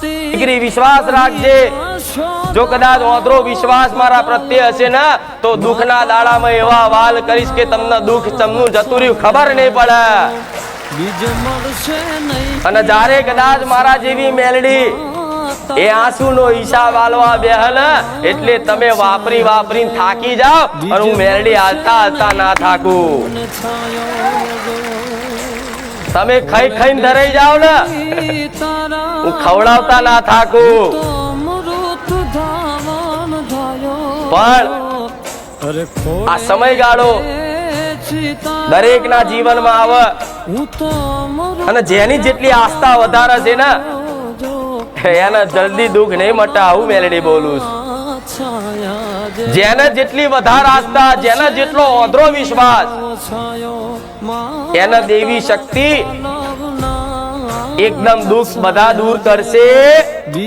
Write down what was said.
દીકરી વિશ્વાસ રાખજે, જો કદાચ ઓધરો વિશ્વાસ મારા પ્રત્યે હશે ને તો દુઃખના દાડામાં એવા વાલ કરીશ કે તમને દુઃખ તમનું જતું રહ્યું ખબર નહીં પડે। અને જ્યારે કદાચ મારા જેવી મેલડી એ આંસુનો હિસાબ આલવા બેહે એટલે તમે વાપરી વાપરીને થાકી જાઓ અને હું મેલડી હાલતા હાલતા ના થાકું। તમે ખાઈ ખાઈને ધરાઈ જાઓ ને હું ખવડાવતા ના થાકું। પણ આ સમયગાળો દરેકના જીવનમાં આવે અને જેની જેટલી આસ્થા વધારે છે ને એને જલ્દી દુઃખ નહીં મટા। આવું મેલડી બોલું છું। જેને જેટલી વધારે આસ્થા, જેને જેટલો ઓધરો વિશ્વાસ, એને દેવી શક્તિ એકદમ દુઃખ બધા દૂર કરશે।